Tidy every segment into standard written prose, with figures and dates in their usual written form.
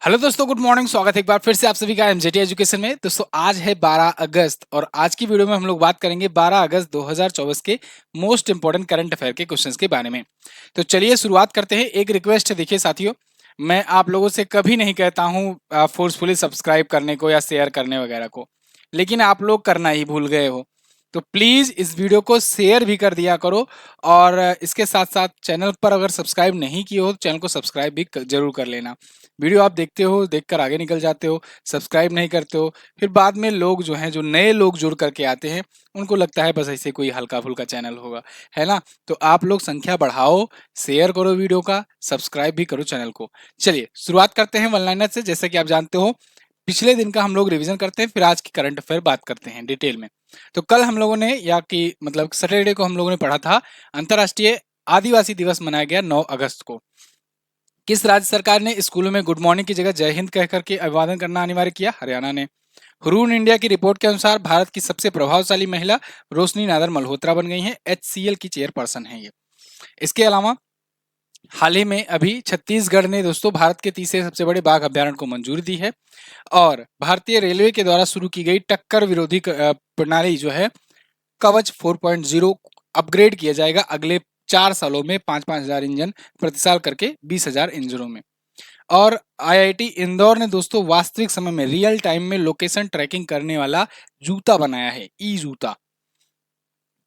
Hello दोस्तों, good morning. स्वागत है एक बार फिर से आप सभी का एमजेटी एजुकेशन में। दोस्तों आज है 12 अगस्त और आज की वीडियो में हम लोग बात करेंगे 12 अगस्त 2024 के मोस्ट इंपोर्टेंट करंट अफेयर के क्वेश्चंस के बारे में। तो चलिए शुरुआत करते हैं। एक रिक्वेस्ट है, देखिए साथियों, मैं आप लोगों से कभी नहीं कहता हूँ फोर्सफुली सब्सक्राइब करने को या शेयर करने वगैरह को, लेकिन आप लोग करना ही भूल गए हो। तो प्लीज इस वीडियो को शेयर भी कर दिया करो और इसके साथ साथ चैनल पर अगर सब्सक्राइब नहीं किए हो तो चैनल को सब्सक्राइब भी जरूर कर लेना। वीडियो आप देखते हो, देखकर आगे निकल जाते हो, सब्सक्राइब नहीं करते हो, फिर बाद में लोग जो हैं, जो नए लोग जुड़ करके आते हैं, उनको लगता है बस ऐसे कोई हल्का फुल्का चैनल होगा, है ना। तो आप लोग संख्या बढ़ाओ, शेयर करो वीडियो का, सब्सक्राइब भी करो चैनल को। चलिए शुरुआत करते हैं वन लाइनर से। जैसे कि आप जानते हो, पिछले दिन का हम लोग रिवीजन करते हैं, फिर आज की करंट अफेयर बात करते हैं डिटेल में। तो कल हम लोगों ने, या कि मतलब सैटरडे को हम लोगों ने पढ़ा था, अंतर्राष्ट्रीय आदिवासी दिवस मनाया गया 9 अगस्त को। किस राज्य सरकार ने स्कूलों में गुड मॉर्निंग की जगह जय हिंद कह करके अभिवादन करना अनिवार्य किया? हरियाणा ने। रून इंडिया की रिपोर्ट के अनुसार भारत की सबसे प्रभावशाली महिला रोशनी नादर मल्होत्रा बन गई हैं। एचसीएल की चेयरपर्सन है ये। इसके अलावा हाल ही में अभी छत्तीसगढ़ ने दोस्तों भारत के तीसरे सबसे बड़े बाघ अभ्यारण्य को मंजूरी दी है। और भारतीय रेलवे के द्वारा शुरू की गई टक्कर विरोधी प्रणाली जो है कवच 4.0 अपग्रेड किया जाएगा अगले 4 सालों में 5,000 इंजन प्रति साल करके 20,000 इंजनों में। और आईआईटी इंदौर ने दोस्तों वास्तविक समय में रियल टाइम में लोकेशन ट्रैकिंग करने वाला जूता बनाया है, ई जूता।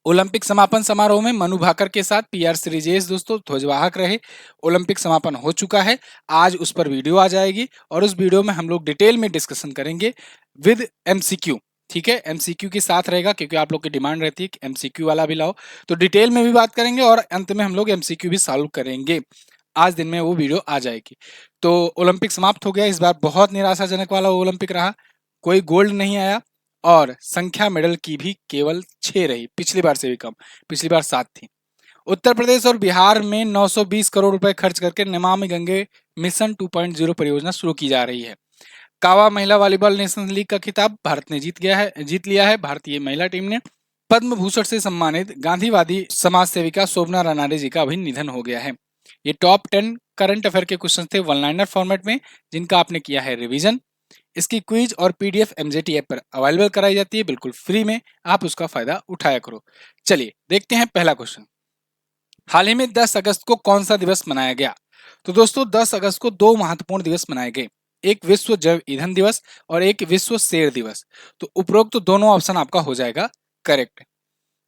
ओलंपिक समापन समारोह में मनु भाकर के साथ पीआर श्रीजेश दोस्तों ध्वजवाहक रहे। ओलंपिक समापन हो चुका है, आज उस पर वीडियो आ जाएगी और उस वीडियो में हम लोग डिटेल में डिस्कशन करेंगे विद एमसीक्यू। ठीक है, एमसीक्यू के साथ रहेगा क्योंकि आप लोग की डिमांड रहती है कि एमसीक्यू वाला भी लाओ। तो डिटेल में भी बात करेंगे और अंत में हम लोग एमसीक्यू भी सॉल्व करेंगे। आज दिन में वो वीडियो आ जाएगी। तो ओलंपिक समाप्त हो गया। इस बार बहुत निराशाजनक वाला ओलंपिक रहा, कोई गोल्ड नहीं आया और संख्या मेडल की भी केवल 6 रही, पिछली बार से भी कम। पिछली बार 7 थी। उत्तर प्रदेश और बिहार में 920 करोड़ रुपए खर्च करके नमामि गंगे मिशन 2.0 परियोजना शुरू की जा रही है। कावा महिला वॉलीबॉल नेशनल लीग का खिताब भारत ने जीत लिया है। भारतीय महिला टीम ने। पद्म भूषण से सम्मानित गांधीवादी समाज सेविका शोभना रनाडे जी का अभी निधन हो गया है। ये टॉप 10 करंट अफेयर के क्वेश्चन थे वन लाइनर फॉर्मेट में, जिनका आपने किया है रिवीजन। इसकी क्विज और पीडीएफ एमजेटी ऐप पर अवेलेबल कराई जाती है, बिल्कुल फ्री में, आप उसका फायदा उठाया करो। चलिए देखते हैं पहला क्वेश्चन। हाल ही में 10 अगस्त को कौन सा दिवस मनाया गया? तो दोस्तों 10 अगस्त को 2 महत्वपूर्ण दिवस मनाए गए, एक विश्व जैव ईंधन दिवस और एक विश्व शेर दिवस। तो उपरोक्त तो दोनों ऑप्शन आपका हो जाएगा करेक्ट।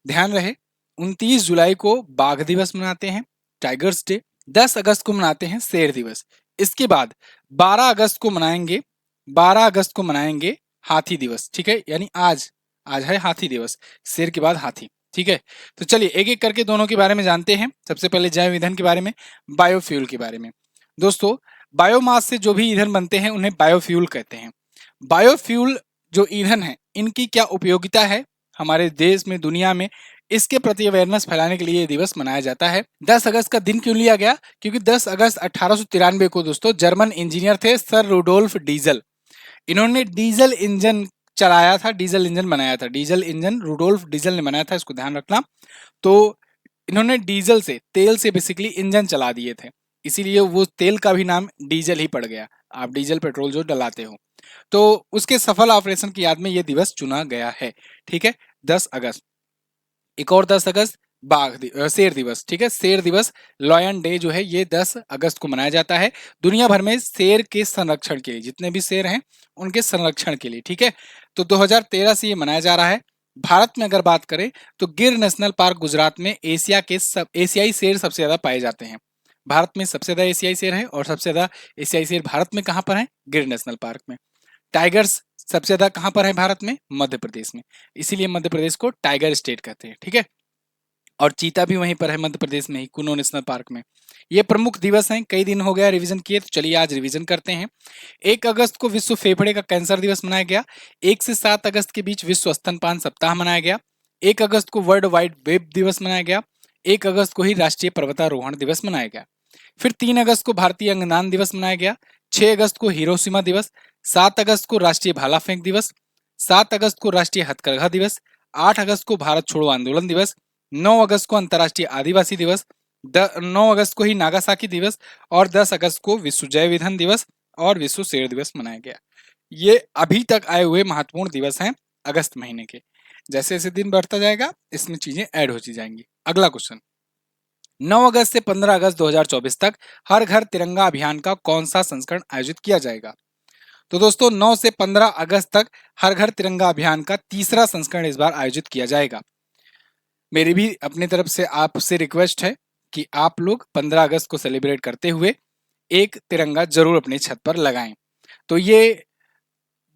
ध्यान रहे, 29 जुलाई को बाघ दिवस मनाते हैं, टाइगर्स डे। 10 अगस्त को मनाते हैं शेर दिवस। इसके बाद 12 अगस्त को मनाएंगे 12 अगस्त को मनाएंगे हाथी दिवस। ठीक है, यानी आज आज है हाथी दिवस, शेर के बाद हाथी। ठीक है, तो चलिए एक एक करके दोनों के बारे में जानते हैं। सबसे पहले जैव ईंधन के बारे में, बायोफ्यूल के बारे में। दोस्तों बायोमास से जो भी ईंधन बनते हैं उन्हें बायोफ्यूल कहते हैं। बायोफ्यूल जो ईंधन है, इनकी क्या उपयोगिता है हमारे देश में, दुनिया में, इसके प्रति अवेयरनेस फैलाने के लिए ये दिवस मनाया जाता है। 10 अगस्त का दिन क्यों लिया गया? क्योंकि 10 अगस्त 1893 को दोस्तों जर्मन इंजीनियर थे सर रुडोल्फ डीजल, इन्होंने डीजल इंजन चलाया था, डीजल इंजन बनाया था। डीजल इंजन रुडोल्फ डीजल ने बनाया था, इसको ध्यान रखना। तो इन्होंने डीजल से, तेल से बेसिकली इंजन चला दिए थे, इसीलिए वो तेल का भी नाम डीजल ही पड़ गया। आप डीजल पेट्रोल जो डलाते हो, तो उसके सफल ऑपरेशन की याद में यह दिवस चुना गया है। ठीक है, 10 अगस्त। एक और 10 अगस्त शेर दिवस। ठीक है, शेर दिवस, लॉयन डे जो है, ये 10 अगस्त को मनाया जाता है दुनिया भर में शेर के संरक्षण के लिए, जितने भी शेर हैं उनके संरक्षण के लिए। ठीक है, तो 2013 से ये मनाया जा रहा है। भारत में अगर बात करें तो गिर नेशनल पार्क गुजरात में एशियाई शेर सबसे ज्यादा पाए जाते हैं। भारत में सबसे ज्यादा एशियाई शेर है और सबसे ज्यादा एशियाई शेर भारत में कहाँ पर है? गिर नेशनल पार्क में। टाइगर्स सबसे ज्यादा कहां पर है भारत में? मध्य प्रदेश में, इसीलिए मध्य प्रदेश को टाइगर स्टेट कहते हैं। ठीक है, और चीता भी वहीं पर है मध्य प्रदेश में ही, कुनो नेशनल पार्क में। ये प्रमुख दिवस हैं, कई दिन हो गया रिवीजन किए, तो चलिए आज रिवीजन करते हैं। 1 अगस्त को विश्व फेफड़े का कैंसर दिवस मनाया गया। 1 से 7 अगस्त के बीच विश्व स्तनपान सप्ताह मनाया गया। 1 अगस्त को वर्ल्ड वाइड वेब दिवस मनाया गया। 1 अगस्त को ही राष्ट्रीय पर्वतारोहण दिवस मनाया गया। फिर 3 अगस्त को भारतीय अंगदान दिवस मनाया गया। 6 अगस्त को हिरोशिमा दिवस। 7 अगस्त को राष्ट्रीय भाला फेंक दिवस। 7 अगस्त को राष्ट्रीय हथकरघा दिवस। 8 अगस्त को भारत छोड़ो आंदोलन दिवस। 9 अगस्त को अंतर्राष्ट्रीय आदिवासी दिवस। 9 अगस्त को ही नागासाकी दिवस और 10 अगस्त को विश्व जैव ईंधन दिवस और विश्व शेर दिवस मनाया गया। ये अभी तक आए हुए महत्वपूर्ण दिवस हैं अगस्त महीने के। जैसे जैसे दिन बढ़ता जाएगा इसमें चीजें ऐड होती जाएंगी। अगला क्वेश्चन, 9 अगस्त से 15 अगस्त 2024 तक हर घर तिरंगा अभियान का कौन सा संस्करण आयोजित किया जाएगा? तो दोस्तों 9 से 15 अगस्त तक हर घर तिरंगा अभियान का तीसरा संस्करण इस बार आयोजित किया जाएगा। मेरी भी अपनी तरफ से आपसे रिक्वेस्ट है कि आप लोग 15 अगस्त को सेलिब्रेट करते हुए एक तिरंगा जरूर अपनी छत पर लगाएं। तो ये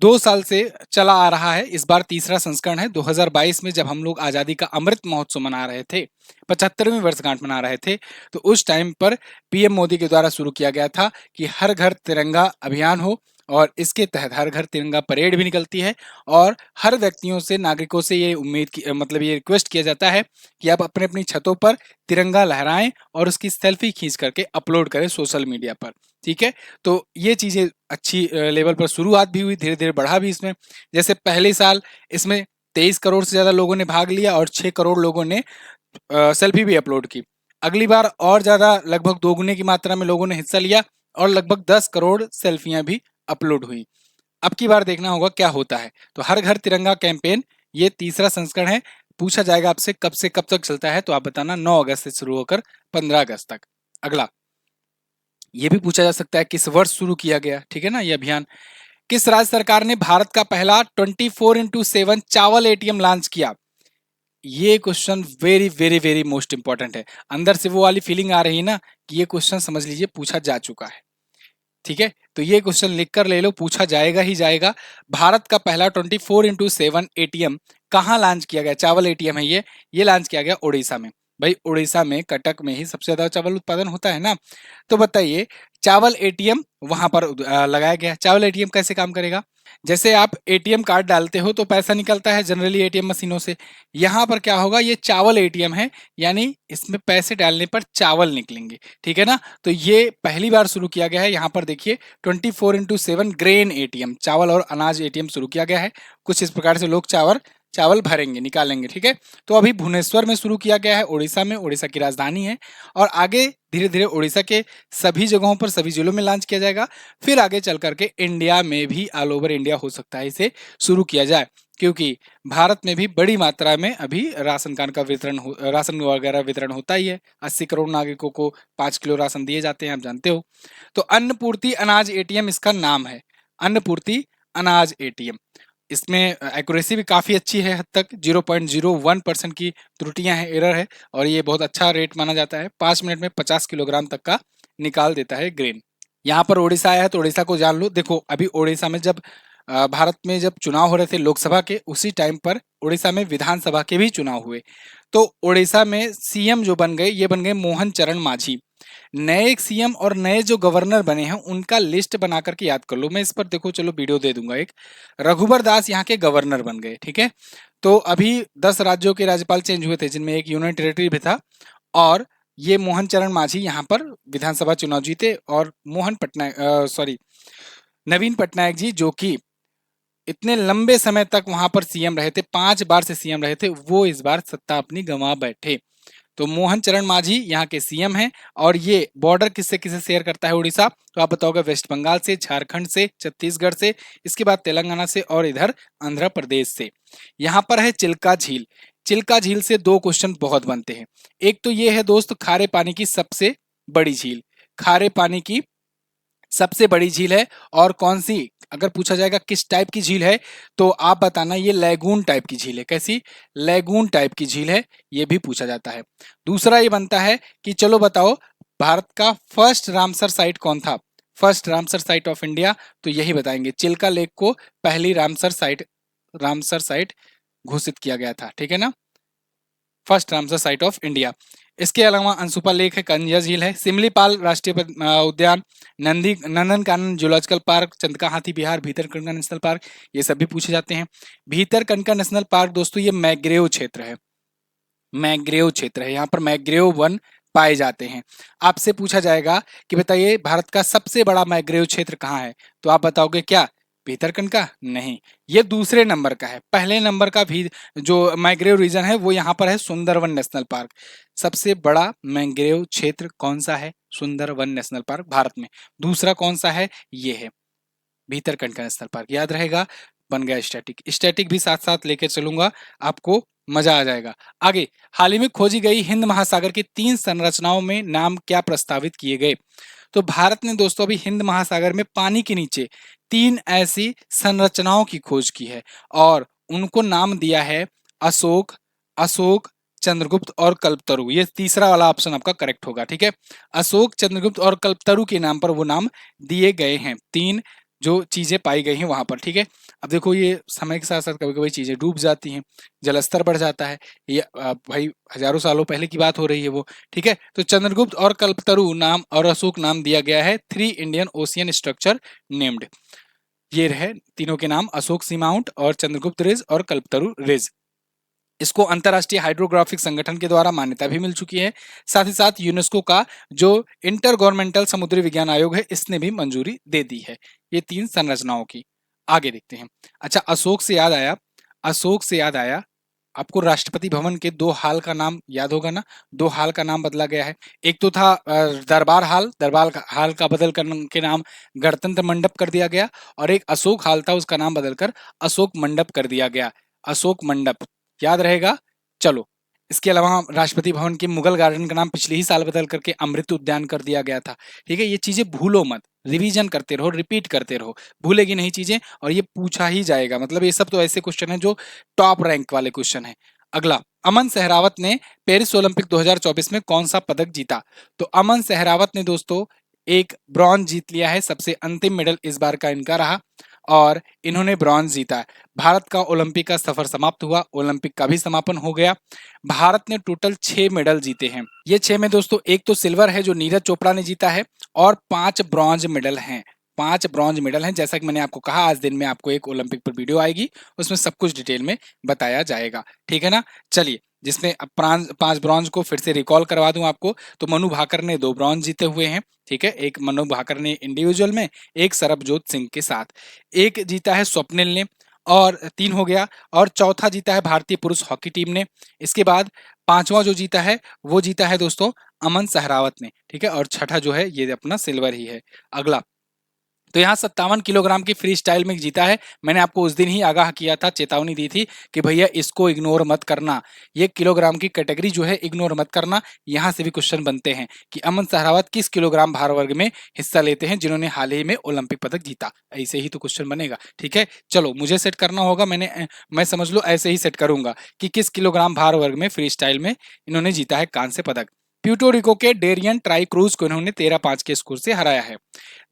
2 साल से चला आ रहा है, इस बार तीसरा संस्करण है। 2022 में जब हम लोग आजादी का अमृत महोत्सव मना रहे थे, 75वीं वर्षगांठ मना रहे थे, तो उस टाइम पर पीएम मोदी के द्वारा शुरू किया गया था कि हर घर तिरंगा अभियान हो, और इसके तहत हर घर तिरंगा परेड भी निकलती है और हर व्यक्तियों से, नागरिकों से ये उम्मीद की मतलब ये रिक्वेस्ट किया जाता है कि आप अपने अपनी छतों पर तिरंगा लहराएं और उसकी सेल्फी खींच करके अपलोड करें सोशल मीडिया पर। ठीक है, तो ये चीजें अच्छी लेवल पर शुरुआत भी हुई, धीरे धीरे बढ़ा भी इसमें। जैसे पहले साल इसमें 23 करोड़ से ज्यादा लोगों ने भाग लिया और 6 करोड़ लोगों ने सेल्फी भी अपलोड की। अगली बार और ज्यादा, लगभग दोगुने की मात्रा में लोगों ने हिस्सा लिया और लगभग 10 करोड़ सेल्फियां भी अपलोड हुई। अब की बार देखना होगा क्या होता है। तो हर घर तिरंगा कैंपेन ये तीसरा संस्करण है। पूछा जाएगा आपसे कब से कब तक चलता है, तो आप बताना 9 अगस्त से शुरू होकर 15 अगस्त तक। अगला, ये भी पूछा जा सकता है किस वर्ष शुरू किया गया, ठीक है ना ये अभियान। किस राज्य सरकार ने भारत का पहला 24x7 चावल एटीएम लॉन्च किया? ये question very very very most important है। अंदर से वो वाली फीलिंग आ रही है ना कि ये क्वेश्चन समझ लीजिए पूछा जा चुका है। ठीक है, तो ये क्वेश्चन लिख कर ले लो, पूछा जाएगा ही जाएगा। भारत का पहला 24x7 एटीएम कहाँ लॉन्च किया गया? चावल एटीएम है ये लॉन्च किया गया उड़ीसा में। भाई उड़ीसा में, कटक में ही सबसे ज्यादा चावल उत्पादन होता है ना। तो बताइए, चावल एटीएम वहां पर लगाया गया। चावल एटीएम कैसे काम करेगा? जैसे आप एटीएम कार्ड डालते हो तो पैसा निकलता है जनरली एटीएम मशीनों से। यहाँ पर क्या होगा, ये चावल एटीएम है, यानी इसमें पैसे डालने पर चावल निकलेंगे। ठीक है ना, तो ये पहली बार शुरू किया गया है। यहाँ पर देखिए 24x7 ग्रेन एटीएम, चावल और अनाज एटीएम शुरू किया गया है। कुछ इस प्रकार से लोग चावल भरेंगे, निकालेंगे। ठीक है, तो अभी भुवनेश्वर में शुरू किया गया है, उड़ीसा में, उड़ीसा की राजधानी है। और आगे धीरे धीरे उड़ीसा के सभी जगहों पर, सभी जिलों में लॉन्च किया जाएगा। फिर आगे चल करके इंडिया में भी, ऑल ओवर इंडिया हो सकता है इसे शुरू किया जाए, क्योंकि भारत में भी बड़ी मात्रा में अभी राशन कार्ड का वितरण, राशन वगैरह वितरण होता ही है। 80 करोड़ नागरिकों को 5 किलो राशन दिए जाते हैं, आप जानते हो। तो अन्नपूर्ति अनाज एटीएम इसका नाम है, अन्नपूर्ति अनाज एटीएम। इसमें एक्यूरेसी भी काफ़ी अच्छी है, हद तक 0.01% की त्रुटियां हैं, एरर है, और ये बहुत अच्छा रेट माना जाता है। 5 मिनट में 50 किलोग्राम तक का निकाल देता है ग्रेन। यहाँ पर उड़ीसा आया है तो उड़ीसा को जान लो। देखो अभी उड़ीसा में जब भारत में जब चुनाव हो रहे थे लोकसभा के, उसी टाइम पर उड़ीसा में विधानसभा के भी चुनाव हुए। तो उड़ीसा में सीएम जो बन गए, ये बन गए मोहन चरण मांझी। नए सीएम और नए जो गवर्नर बने हैं उनका लिस्ट बना करके याद कर लो। मैं इस पर देखो, चलो वीडियो दे दूंगा एक। रघुबर दास यहाँ के गवर्नर बन गए। ठीक है, तो अभी 10 राज्यों के राज्यपाल चेंज हुए थे, जिनमें एक यूनियन टेरिटरी भी था। और ये मोहन चरण मांझी यहाँ पर विधानसभा चुनाव जीते, और नवीन पटनायक जी, जो कि इतने लंबे समय तक वहां पर सीएम रहे थे, 5 बार से सीएम रहे थे, वो इस बार सत्ता अपनी गंवा बैठे। तो मोहन चरण मांझी यहाँ के सीएम हैं। और ये बॉर्डर किससे किससे शेयर करता है उड़ीसा? तो आप बताओगे वेस्ट बंगाल से, झारखंड से, छत्तीसगढ़ से, इसके बाद तेलंगाना से, और इधर आंध्र प्रदेश से। यहाँ पर है चिल्का झील। चिल्का झील से 2 क्वेश्चन बहुत बनते हैं। एक तो ये है दोस्त, खारे पानी की सबसे बड़ी झील, खारे पानी की सबसे बड़ी झील है, और कौन सी, अगर पूछा जाएगा किस टाइप की झील है, तो आप बताना ये लैगून टाइप की झील है। कैसी? लैगून टाइप की झील है, ये भी पूछा जाता है। दूसरा ये बनता है कि चलो बताओ, भारत का फर्स्ट रामसर साइट कौन था? First Ramsar site of India, तो यही बताएंगे। चिल्का लेक को पहली रामसर साइट घोषित किया गया था। ठीक है ना, first Ramsar site of India. इसके अलावा अंशुपा लेक है, कंजिया झील है, सिमलीपाल राष्ट्रीय उद्यान, नंदनकानन जूलॉजिकल पार्क, चंदका हाथी विहार, भीतरकनिका नेशनल पार्क, ये सब भी पूछे जाते हैं। भीतरकनिका नेशनल पार्क दोस्तों ये मैग्रेव क्षेत्र है, मैग्रेव क्षेत्र है, यहाँ पर मैग्रेव वन पाए जाते हैं। आपसे पूछा जाएगा कि बताइए भारत का सबसे बड़ा मैग्रेव क्षेत्र कहाँ है, तो आप बताओगे क्या? भीतरकनिका? नहीं, ये दूसरे नंबर का है। पहले नंबर का भी जो मैग्रेव रीजन है वो यहाँ पर है सुंदरवन नेशनल पार्क। सबसे बड़ा मैंग्रेव क्षेत्र कौन सा है? सुंदरवन नेशनल पार्क भारत में। दूसरा कौन सा है, ये है भीतरकनिका नेशनल पार्क। याद रहेगा, बन गया स्टैटिक। स्टैटिक भी साथ साथ लेकर चलूंगा, आपको मजा आ जाएगा। आगे, हाल ही में खोजी गई हिंद महासागर की 3 संरचनाओं में नाम क्या प्रस्तावित किए गए। तो भारत ने दोस्तों अभी हिंद महासागर में पानी के नीचे 3 ऐसी संरचनाओं की खोज की है और उनको नाम दिया है अशोक, अशोक, चंद्रगुप्त और कल्पतरु। ये तीसरा वाला ऑप्शन आपका करेक्ट होगा, ठीक है। अशोक, चंद्रगुप्त और कल्पतरु के नाम पर वो नाम दिए गए हैं। 3 जो चीजें पाई गई हैं वहां पर, ठीक है। अब देखो, ये समय के साथ साथ कभी कभी चीजें डूब जाती हैं, जलस्तर बढ़ जाता है, ये भाई हजारों सालों पहले की बात हो रही है वो, ठीक है। तो चंद्रगुप्त और कल्पतरु नाम और अशोक नाम दिया गया है 3 इंडियन ओशियन स्ट्रक्चर नेम्ड। ये रहे तीनों के नाम, अशोक सी माउंट और चंद्रगुप्त रिज और कल्पतरु रिज। इसको अंतरराष्ट्रीय हाइड्रोग्राफिक संगठन के द्वारा मान्यता भी मिल चुकी है। साथ ही साथ यूनेस्को का जो इंटर गवर्नमेंटल समुद्री विज्ञान आयोग है, इसने भी मंजूरी दे दी है ये 3 संरचनाओं की। आगे देखते हैं। अच्छा, अशोक से याद आया, अशोक से याद आया, आपको राष्ट्रपति भवन के 2 हाल का नाम याद होगा ना। 2 हाल का नाम बदला गया है। एक तो था दरबार हाल, हाल का बदल कर के नाम गणतंत्र मंडप कर दिया गया, और एक अशोक हाल था, उसका नाम बदलकर अशोक मंडप कर दिया गया। अशोक मंडप याद रहेगा। चलो, इसके अलावा राष्ट्रपति भवन के मुगल गार्डन का नाम पिछले ही साल बदल करके अमृत उद्यान कर दिया गया था, ठीक है। ये चीजें भूलो मत, रिवीजन करते रहो, रिपीट करते रहो, भूलेगी नहीं चीजें, और ये पूछा ही जाएगा। मतलब ये सब तो ऐसे क्वेश्चन है जो टॉप रैंक वाले क्वेश्चन है। अगला, अमन सहरावत ने पेरिस ओलंपिक 2024 में कौन सा पदक जीता। तो अमन सहरावत ने दोस्तों एक ब्रॉन्ज जीत लिया है, सबसे अंतिम मेडल इस बार का इनका रहा और इन्होंने ब्रॉन्ज जीता है। भारत का ओलंपिक का सफर समाप्त हुआ, ओलंपिक का भी समापन हो गया। भारत ने टोटल 6 मेडल जीते हैं। ये 6 में दोस्तों एक तो सिल्वर है जो नीरज चोपड़ा ने जीता है, और 5 ब्रॉन्ज मेडल हैं। 5 ब्रॉन्ज मेडल हैं। जैसा कि मैंने आपको कहा, आज दिन में आपको एक ओलंपिक पर वीडियो आएगी, उसमें सब कुछ डिटेल में बताया जाएगा, ठीक है ना। चलिए, जिसमें अब 5 ब्रॉन्ज को फिर से रिकॉल करवा दूं आपको, तो मनु भाकर ने 2 ब्रॉन्ज जीते हुए हैं, ठीक है। एक मनु भाकर ने इंडिविजुअल में, एक सरबजोत सिंह के साथ। एक जीता है स्वप्निल ने, और 3 हो गया। और चौथा जीता है भारतीय पुरुष हॉकी टीम ने। इसके बाद 5वां जो जीता है वो जीता है दोस्तों अमन सहरावत ने, ठीक है। और छठा जो है ये अपना सिल्वर ही है। अगला, तो यहाँ 57 किलोग्राम की फ्री स्टाइल में जीता है। मैंने आपको उस दिन ही आगाह किया था, चेतावनी दी थी कि भैया इसको इग्नोर मत करना, ये किलोग्राम की कैटेगरी जो है इग्नोर मत करना। यहाँ से भी क्वेश्चन बनते हैं कि अमन सहरावत किस किलोग्राम भार वर्ग में हिस्सा लेते हैं जिन्होंने हाल ही में ओलंपिक पदक जीता। ऐसे ही तो क्वेश्चन बनेगा, ठीक है। चलो, मुझे सेट करना होगा, मैं समझ लो ऐसे ही सेट करूंगा कि किस किलोग्राम भार वर्ग में फ्री स्टाइल में इन्होंने जीता है कांस्य पदक। प्यूटोरिको के डेरियन ट्राई क्रूज को इन्होंने 13-5 के स्कोर से हराया है।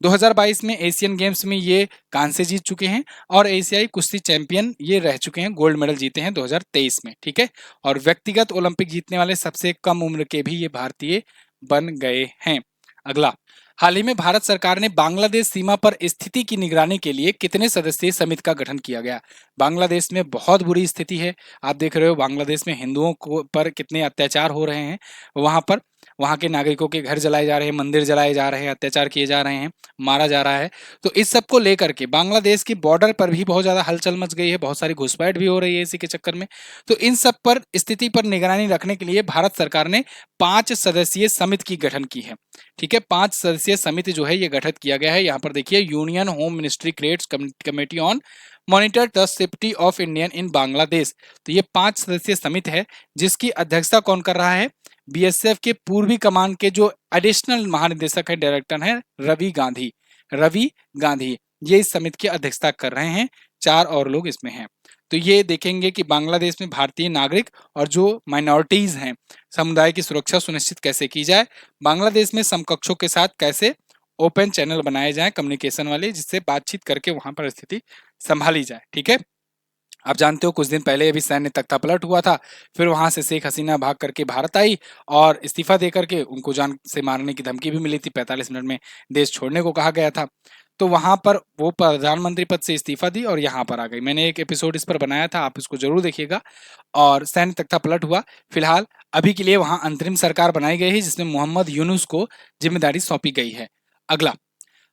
2022 में एशियन गेम्स में ये कांस्य जीत चुके हैं, और एशियाई कुश्ती चैंपियन ये रह चुके हैं, गोल्ड मेडल जीते हैं 2023 में, ठीक है। और व्यक्तिगत ओलंपिक जीतने वाले सबसे कम उम्र के भी ये भारतीय बन गए हैं। अगला, हाल ही में भारत सरकार ने बांग्लादेश सीमा पर स्थिति की निगरानी के लिए कितने सदस्यीय समिति का गठन किया गया। बांग्लादेश में बहुत बुरी स्थिति है, आप देख रहे हो बांग्लादेश में हिंदुओं को पर कितने अत्याचार हो रहे हैं। वहां पर वहां के नागरिकों के घर जलाए जा रहे हैं, मंदिर जलाए जा रहे हैं, अत्याचार किए जा रहे हैं, मारा जा रहा है। तो इस सब को लेकर के बांग्लादेश की बॉर्डर पर भी बहुत ज्यादा हलचल मच गई है, बहुत सारी घुसपैठ भी हो रही है इसी के चक्कर में। तो इन सब पर स्थिति पर निगरानी रखने के लिए भारत सरकार ने 5 सदस्यीय समिति की गठन की है, ठीक है। 5 सदस्यीय समिति जो है ये गठित किया गया है। यहाँ पर देखिए, union home ministry creates committee on monitor the safety of Indian in Bangladesh. तो ये 5 सदस्यीय समिति है, जिसकी अध्यक्षता कौन कर रहा है। बीएसएफ के पूर्वी कमान के जो एडिशनल महानिदेशक है, डायरेक्टर है रवि गांधी, रवि गांधी ये इस समिति की अध्यक्षता कर रहे हैं। 4 और लोग इसमें हैं। तो ये देखेंगे कि बांग्लादेश में भारतीय नागरिक और जो माइनॉरिटीज हैं, समुदाय की सुरक्षा सुनिश्चित कैसे की जाए, बांग्लादेश में समकक्षों के साथ कैसे ओपन चैनल बनाए जाएं कम्युनिकेशन वाले, जिससे बातचीत करके वहां पर स्थिति संभाली जाए, ठीक है। आप जानते हो कुछ दिन पहले अभी सैन्य तख्तापलट हुआ था, फिर वहां से शेख हसीना भाग करके भारत आई और इस्तीफा दे करके उनको जान से मारने की धमकी भी मिली थी, 45 मिनट में देश छोड़ने को कहा गया था। तो वहां पर वो प्रधानमंत्री पद से इस्तीफा दी और यहाँ पर आ गई। मैंने एक एपिसोड इस पर बनाया था, आप इसको जरूर देखिएगा। और सैन्य तख्तापलट हुआ। फिलहाल अभी के लिए वहां अंतरिम सरकार बनाई गई है, जिसमें मोहम्मद यूनुस को जिम्मेदारी सौंपी गई है। अगला,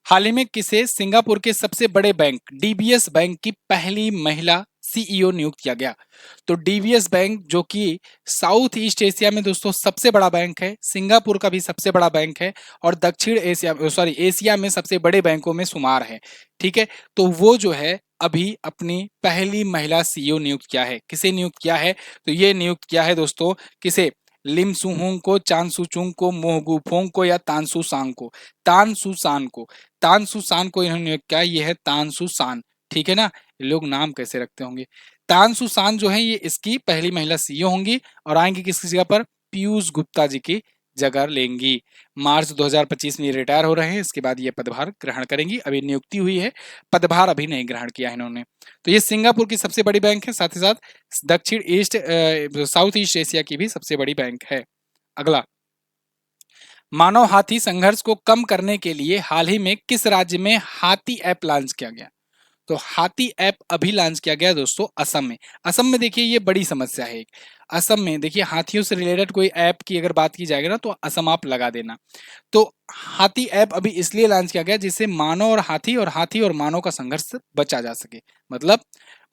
हाल ही में किसे सिंगापुर के सबसे बड़े बैंक डीबीएस बैंक की पहली महिला सीईओ नियुक्त किया गया। तो डीबीएस बैंक जो कि साउथ ईस्ट एशिया में दोस्तों सबसे बड़ा बैंक है, सिंगापुर का भी सबसे बड़ा बैंक है और दक्षिण एशिया एशिया में सबसे बड़े बैंकों में शुमार है। ठीक है, तो वो जो है अभी अपनी पहली महिला सीईओ नियुक्त किया है। किसे नियुक्त किया है? तो ये नियुक्त किया है दोस्तों किसे? लिम सुहुंग को, चान सुचुंग को, मोहगू फोंग को या तानसू सांग को? तानसू सान को, तानसू सान को इन्होंने नियुक्त किया। ये है तानसू सान। ठीक है ना, लोग नाम कैसे रखते होंगे। तानसू सान जो है ये इसकी पहली महिला सीईओ होंगी और आएंगी किसकी जगह पर? पीयूष गुप्ता जी की जगह लेंगी। मार्च 2025 में ये रिटायर हो रहे हैं, इसके बाद ये पदभार ग्रहण करेंगी। अभी नियुक्ति हुई है, पदभार अभी नहीं ग्रहण किया है इन्होंने। तो ये सिंगापुर की सबसे बड़ी बैंक है, साथ ही साथ दक्षिण ईस्ट साउथ ईस्ट एशिया की भी सबसे बड़ी बैंक है। अगला, मानव हाथी संघर्ष को कम करने के लिए हाल ही में किस राज्य में हाथी ऐप लॉन्च किया गया? तो हाथी ऐप अभी लॉन्च किया गया दोस्तों असम में। असम में देखिए ये बड़ी समस्या है एक। असम में देखिए हाथियों से रिलेटेड कोई ऐप की अगर बात की जाएगी ना तो असम आप लगा देना। तो हाथी ऐप अभी इसलिए लॉन्च किया गया जिससे मानव और हाथी और मानव का संघर्ष से बचा जा सके। मतलब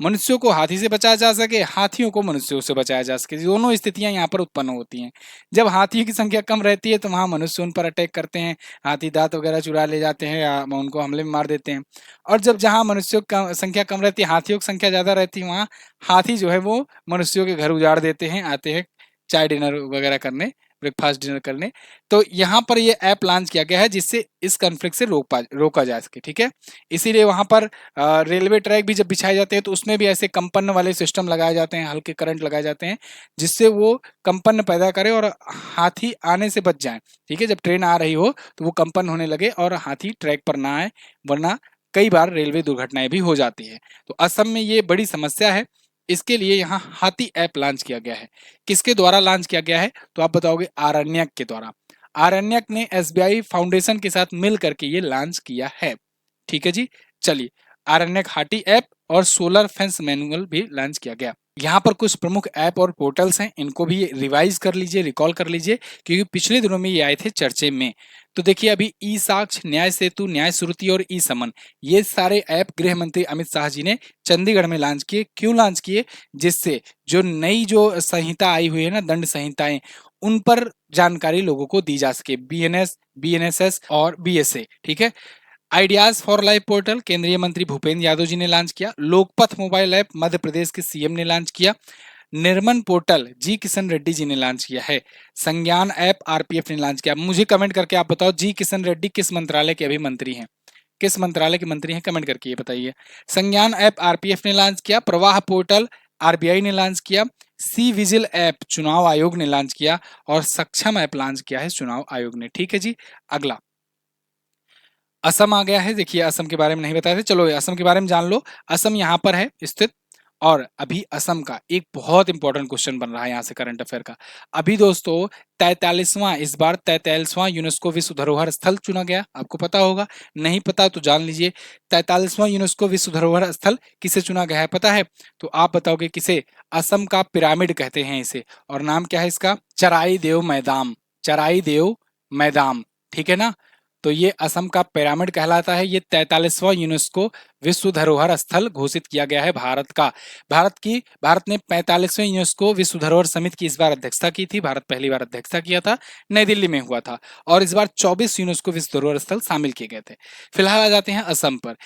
मनुष्यों को हाथी से बचाया जा सके, हाथियों को मनुष्यों से बचाया जा सके। दोनों स्थितियां यहाँ पर उत्पन्न होती हैं। जब हाथियों की संख्या कम रहती है तो वहां मनुष्य उन पर अटैक करते हैं, हाथी दांत वगैरह चुरा ले जाते हैं या उनको हमले में मार देते हैं। और जब जहां मनुष्यों की संख्या कम रहती है, हाथियों की संख्या ज्यादा रहती है, वहां हाथी जो है वो मनुष्यों के घर उजाड़ देते हैं, आते हैं चाय डिनर वगैरह करने, ब्रेकफास्ट डिनर करने। तो यहाँ पर ये ऐप लॉन्च किया गया है जिससे इस कॉन्फ्लिक्ट से रोका जा सके। ठीक है, इसीलिए वहां पर रेलवे ट्रैक भी जब बिछाए जाते हैं तो उसमें भी ऐसे कंपन वाले सिस्टम लगाए जाते हैं, हल्के करंट लगाए जाते हैं जिससे वो कंपन पैदा करे और हाथी आने से बच जाए। ठीक है, जब ट्रेन आ रही हो तो वो कंपन होने लगे और हाथी ट्रैक पर ना आए, वरना कई बार रेलवे दुर्घटनाएं भी हो जाती है। तो असम में ये बड़ी समस्या है, इसके लिए यहाँ हाथी ऐप लॉन्च किया गया है। किसके द्वारा लॉन्च किया गया है? तो आप बताओगे आरण्यक के द्वारा। आरण्यक ने एसबीआई फाउंडेशन के साथ मिल करके ये लॉन्च किया है। ठीक है जी, चलिए, आरण्यक हाथी ऐप और सोलर फेंस मैनुअल भी लॉन्च किया गया। यहाँ पर कुछ प्रमुख ऐप और पोर्टल्स हैं, इनको भी रिवाइज कर लीजिए, रिकॉल कर लीजिए, क्योंकि पिछले दिनों में ये आए थे चर्चे में। तो देखिए अभी ई साक्ष्य, न्याय सेतु, न्याय श्रुति और ई समन, ये सारे ऐप गृह मंत्री अमित शाह जी ने चंडीगढ़ में लॉन्च किए। क्यों लॉन्च किए? जिससे जो नई जो संहिता आई हुई है ना, दंड संहिताएं, उन पर जानकारी लोगों को दी जा सके। बीएनएस, बीएनएसएस और बीएसए। ठीक है, आइडियाज फॉर लाइफ पोर्टल केंद्रीय मंत्री भूपेंद्र यादव जी ने लॉन्च किया। लोकपथ मोबाइल ऐप मध्य प्रदेश के सीएम ने लॉन्च किया। निर्मन पोर्टल जी किशन रेड्डी जी ने लॉन्च किया है। संज्ञान ऐप आरपीएफ ने लॉन्च किया। मुझे कमेंट करके आप बताओ जी किशन रेड्डी किस मंत्रालय के अभी मंत्री हैं? किस मंत्रालय के मंत्री हैं? कमेंट करके ये बताइए। संज्ञान ऐप आरपीएफ ने लॉन्च किया। प्रवाह पोर्टल आरबीआई ने लॉन्च किया। सी विजिल ऐप चुनाव आयोग ने लॉन्च किया और सक्षम ऐप लॉन्च किया है चुनाव आयोग ने। ठीक है जी, अगला असम आ गया है। देखिए असम के बारे में नहीं बताया था, चलो असम के बारे में जान लो। असम यहाँ पर है स्थित और अभी असम का एक बहुत इंपॉर्टेंट क्वेश्चन बन रहा है यहाँ से करंट अफेयर का। अभी दोस्तों 43वां, इस बार 43वां यूनेस्को विश्व धरोहर स्थल चुना गया। आपको पता होगा, नहीं पता तो जान लीजिए। 43वां यूनेस्को विश्व धरोहर स्थल किसे चुना गया है पता है? तो आप बताओगे किसे? असम का पिरामिड कहते हैं इसे, और नाम क्या है इसका? चराई देव मैदाम। चराई देव मैदाम, ठीक है ना। तो ये असम का पिरामिड कहलाता है। ये 43वां यूनेस्को विश्व धरोहर स्थल घोषित किया गया है भारत का। भारत ने 45वें यूनेस्को विश्व धरोहर समिति की इस बार अध्यक्षता की थी। भारत पहली बार अध्यक्षता किया था, नई दिल्ली में हुआ था, और इस बार 24 यूनेस्को विश्व धरोहर स्थल शामिल किए गए थे। फिलहाल आ जाते हैं असम पर।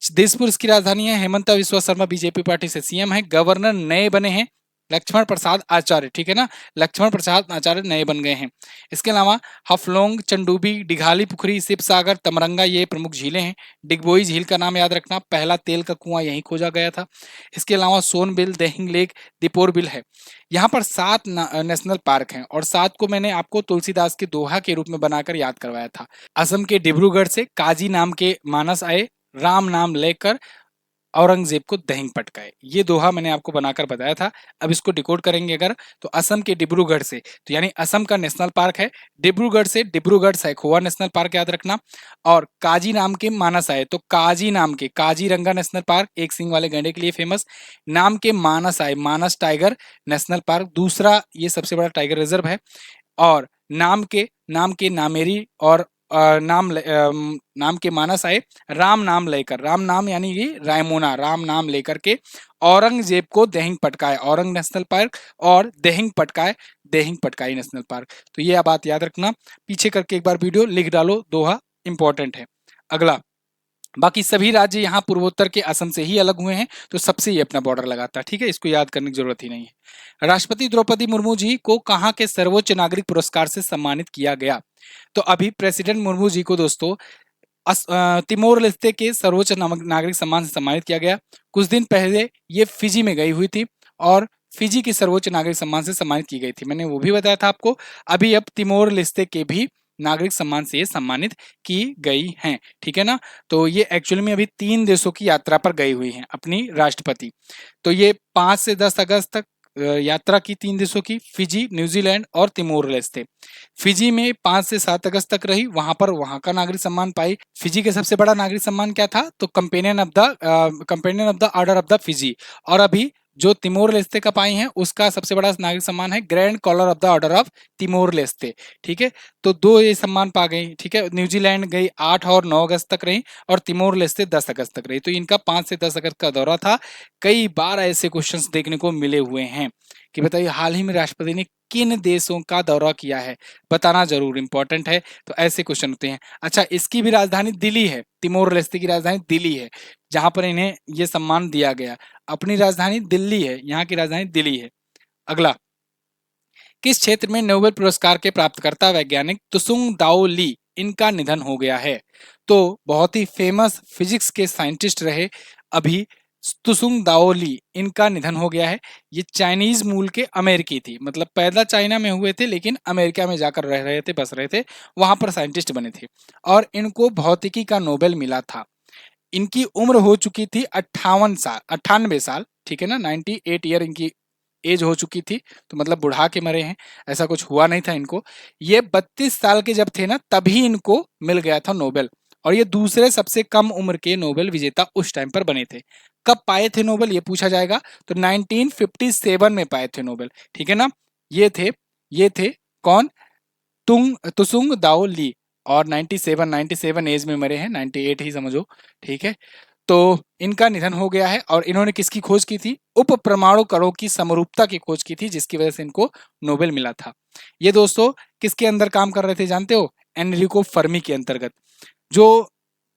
दिसपुर इसकी राजधानी है। हेमंता बिस्वा शर्मा बीजेपी पार्टी से सीएम है। गवर्नर नए बने हैं लक्ष्मण प्रसाद आचार्य, ठीक है ना, लक्ष्मण प्रसाद आचार्य नए बन गए हैं। इसके अलावा हफलोंग, चंडूबी, डिघाली पुखरी, शिवसागर, तमरंगा ये प्रमुख झीलें हैं। डिगबोई झील का नाम याद रखना, पहला तेल का कुआं यहीं खोजा गया था। इसके अलावा सोनबिल, दहिंग लेक, दीपोर बिल है। यहाँ पर 7 नेशनल पार्क हैं और 7 को मैंने आपको तुलसीदास के दोहा के रूप में बनाकर याद करवाया था। असम के डिब्रूगढ़ से काजी नाम के मानस आए, राम नाम लेकर औरंगजेब को दहिंग पटकाए। ये दोहा मैंने आपको बनाकर बताया था। अब इसको डिकोड करेंगे अगर, तो असम के डिब्रूगढ़ से, तो यानी असम का नेशनल पार्क है डिब्रूगढ़ से, डिब्रूगढ़ सैखोवा नेशनल पार्क याद रखना। और काजी नाम के मानस आए, तो काजी नाम के काजीरंगा नेशनल पार्क, एक सिंग वाले गैंडे के लिए फेमस। नाम के मानस आए, मानस टाइगर नेशनल पार्क, दूसरा ये सबसे बड़ा टाइगर रिजर्व है। और नाम के नामेरी और नाम के मानस आए, राम नाम लेकर, राम नाम यानी कि रायमोना, राम नाम लेकर के औरंगजेब को देहिंग पटकाए, औरंग नेशनल पार्क, और देहिंग पटकाए, देहिंग पटकाई नेशनल पार्क। तो ये बात याद रखना, पीछे करके एक बार वीडियो लिख डालो, दोहा इंपॉर्टेंट है। अगला, बाकी सभी राज्य यहाँ पूर्वोत्तर के असम से ही अलग हुए हैं, तो सबसे ये अपना बॉर्डर लगाता है, ठीक है, इसको याद करने की जरूरत ही नहीं है। राष्ट्रपति द्रौपदी मुर्मू जी को कहाँ के सर्वोच्च नागरिक पुरस्कार से सम्मानित किया गया? तो अभी प्रेसिडेंट मुर्मू जी को दोस्तों तिमोर लेस्ते के सर्वोच्च नागरिक सम्मान से सम्मानित किया गया। कुछ दिन पहले ये फिजी में गई हुई थी और फिजी की सर्वोच्च नागरिक सम्मान से सम्मानित की गई थी, मैंने वो भी बताया था आपको। अभी अब तिमोर लेस्ते के भी नागरिक सम्मान से सम्मानित की गई हैं, ठीक है ना। तो ये एक्चुअली में अभी 3 देशों की यात्रा पर गई हुई हैं अपनी राष्ट्रपति। तो ये 5 से 10 अगस्त तक यात्रा की 3 देशों की, फिजी, न्यूजीलैंड और तिमोर लेस्ते। फिजी में 5 से 7 अगस्त तक रही, वहां पर वहां का नागरिक सम्मान पाई। फिजी के सबसे बड़ा नागरिक सम्मान क्या था? तो companion of the order of the Fiji. और अभी जो तिमोर लेस्ते का पाई है उसका सबसे बड़ा नागरिक सम्मान है grand collar of the order of Timor Leste, ठीक है। तो 2 ये सम्मान पा गई, ठीक है। न्यूजीलैंड गई 8 और 9 अगस्त तक रही, और तिमोर लेस्ते 10 अगस्त तक रही। तो इनका 5 से 10 अगस्त का दौरा था। कई बार ऐसे क्वेश्चंस देखने को मिले हुए हैं कि बताइए हाल ही में राष्ट्रपति ने किन देशों का दौरा किया है, बताना जरूर इंपॉर्टेंट है। तो ऐसे क्वेश्चन होते हैं। अच्छा, इसकी भी राजधानी दिल्ली है, तिमोर लेस्ते की राजधानी दिल्ली है, जहां पर इन्हें ये सम्मान दिया गया। अपनी राजधानी दिल्ली है, यहाँ की राजधानी दिल्ली है। अगला, किस क्षेत्र में नोबेल पुरस्कार के प्राप्तकर्ता वैज्ञानिक तुसुंग दाओ ली, इनका निधन हो गया है? तो बहुत ही फेमस फिजिक्स के साइंटिस्ट रहे अभी तुसुंग दाओ ली, इनका निधन हो गया है। ये चाइनीज मूल के अमेरिकी थी, मतलब पैदा चाइना में हुए थे लेकिन अमेरिका में जाकर रह रहे थे, बस रहे थे, वहां पर साइंटिस्ट बने थे, और इनको भौतिकी का नोबेल मिला था। इनकी उम्र हो चुकी थी 58 साल, 98 साल, ठीक है ना, 98 ईयर इनकी एज हो चुकी थी। तो मतलब बुढ़ा के मरे हैं, ऐसा कुछ हुआ नहीं था इनको। ये 32 साल के जब थे ना, तभी इनको मिल गया था नोबेल, और ये दूसरे सबसे कम उम्र के नोबेल विजेता उस टाइम पर बने थे। कब पाए थे नोबेल, ये पूछा जाएगा। तो 1957 में पाए थे नोबेल, ठीक है ना। ये थे कौन? तुसुंग दाओ ली, और 97 एज में मरे हैं, 98 ही समझो, ठीक है। तो इनका निधन हो गया है, और इन्होंने किसकी खोज की थी? उप परमाणु कणों की समरूपता की खोज की थी, जिसकी वजह से इनको नोबेल मिला था। ये दोस्तों किसके अंदर काम कर रहे थे जानते हो? एनरिको फर्मी के अंतर्गत। जो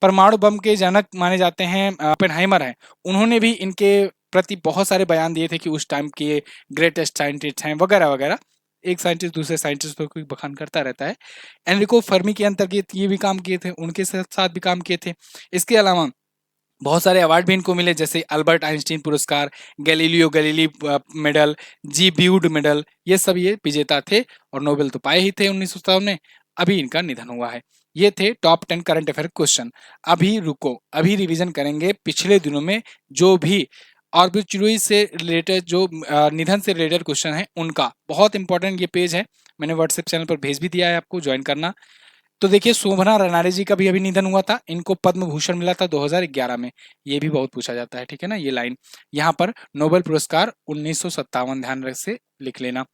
परमाणु बम के जनक माने जाते हैं ओपेनहाइमर हैं, उन्होंने भी इनके प्रति बहुत सारे बयान दिए थे कि उस टाइम के ग्रेटेस्ट साइंटिस्ट हैं वगैरह वगैरह। एक साइंटिस्ट दूसरे साइंटिस्ट पर कोई बखान करता रहता है। एनरिको फर्मी के अंतर्गत ये भी काम किए थे, उनके साथ भी काम किए थे। इसके अलावा बहुत सारे अवार्ड भी इनको मिले, जैसे अल्बर्ट आइंस्टीन पुरस्कार, गैलीलियो गैलीली मेडल, जी ब्यूड मेडल, ये सब ये विजेता थे, और नोबेल तो पाए ही थे 1957 में। अभी इनका निधन हुआ है। ये थे टॉप 10 करंट अफेयर क्वेश्चन। अभी रुको, अभी रिवीजन करेंगे पिछले दिनों में जो भी ऑर्बिचुरी से रिलेटेड, जो निधन से रिलेटेड क्वेश्चन है उनका। बहुत इंपॉर्टेंट ये पेज है, मैंने व्हाट्सएप चैनल पर भेज भी दिया है, आपको ज्वाइन करना। तो देखिए, शोभना रनारे जी का भी अभी निधन हुआ था, इनको पद्म भूषण मिला था 2011 में। ये भी बहुत पूछा जाता है, ठीक है ना, ये लाइन यहाँ पर नोबेल पुरस्कार 1957, ध्यान से लिख लेना।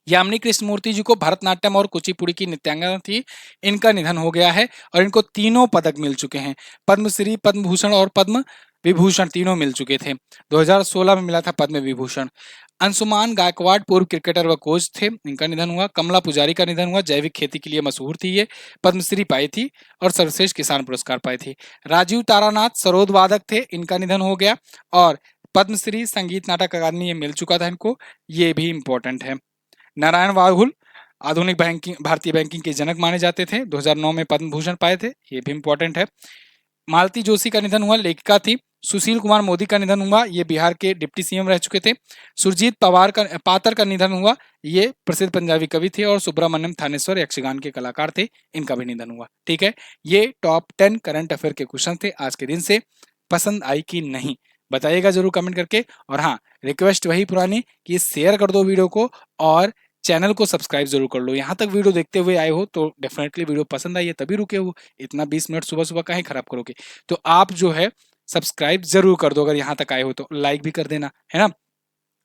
यामिनी कृष्णमूर्ति जी को भरतनाट्यम और कुचिपुड़ी की नृत्यांगना थी, इनका निधन हो गया है, और इनको तीनों पदक मिल चुके हैं, पद्मश्री, पद्म भूषण और पद्म विभूषण, तीनों मिल चुके थे। 2016 में मिला था पद्म विभूषण। अंशुमान गायकवाड़ पूर्व क्रिकेटर व कोच थे, इनका निधन हुआ। कमला पुजारी का निधन हुआ, जैविक खेती के लिए मशहूर थी ये, पद्मश्री पाई थी और सर्वश्रेष्ठ किसान पुरस्कार पाई थी। राजीव तारानाथ सरोद वादक थे, इनका निधन हो गया, और पद्मश्री संगीत नाटक अकादमी ये मिल चुका था इनको, ये भी इंपॉर्टेंट है। नारायण वाहुल आधुनिक भारतीय बैंकिंग के जनक माने जाते थे, 2009 में पद्म भूषण पाए थे, ये भी इंपॉर्टेंट है। मालती जोशी का निधन हुआ, लेखिका थी। सुशील कुमार मोदी का निधन हुआ, ये बिहार के डिप्टी सीएम रह चुके थे। सुरजीत पातर का निधन हुआ, ये प्रसिद्ध पंजाबी कवि थे। और सुब्रमण्यम थानेश्वर यक्षगान के कलाकार थे, इनका भी निधन हुआ, ठीक है। ये टॉप 10 करंट अफेयर के क्वेश्चन थे आज के दिन से। पसंद आई कि नहीं बताइएगा जरूर कमेंट करके। और हाँ, रिक्वेस्ट वही पुरानी कि शेयर कर दो वीडियो को, और चैनल को सब्सक्राइब जरूर कर लो। यहाँ तक वीडियो देखते हुए आए हो तो डेफिनेटली वीडियो पसंद आई है, तभी रुके हो। इतना 20 मिनट सुबह सुबह काहे खराब करोगे? तो आप जो है सब्सक्राइब जरूर कर दो, अगर यहाँ तक आए हो तो लाइक भी कर देना, है ना।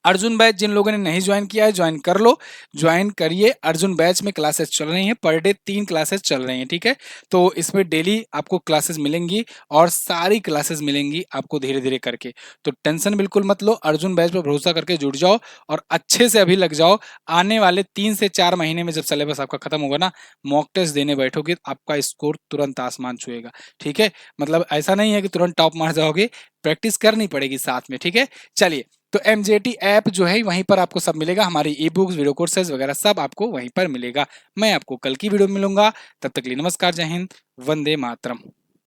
अर्जुन बैच जिन लोगों ने नहीं ज्वाइन किया है ज्वाइन कर लो, ज्वाइन करिए। अर्जुन बैच में क्लासेस चल रही हैं, पर डे 3 क्लासेस चल रही हैं, ठीक है। तो इसमें डेली आपको क्लासेस मिलेंगी और सारी क्लासेस मिलेंगी आपको धीरे धीरे करके। तो टेंशन बिल्कुल मत लो, अर्जुन बैच पर भरोसा करके जुड़ जाओ और अच्छे से अभी लग जाओ। आने वाले 3 से 4 महीने में जब सिलेबस आपका खत्म होगा ना, मॉक टेस्ट देने बैठोगे, आपका स्कोर तुरंत आसमान छुएगा, ठीक है। मतलब ऐसा नहीं है कि तुरंत टॉप मार जाओगे, प्रैक्टिस करनी पड़ेगी साथ में, ठीक है। चलिए, तो एमजेटी ऐप जो है वहीं पर आपको सब मिलेगा, हमारी ई बुक्स, वीडियो कोर्सेज वगैरह सब आपको वहीं पर मिलेगा। मैं आपको कल की वीडियो में मिलूंगा, तब तक के लिए नमस्कार, जय हिंद, वंदे मातरम।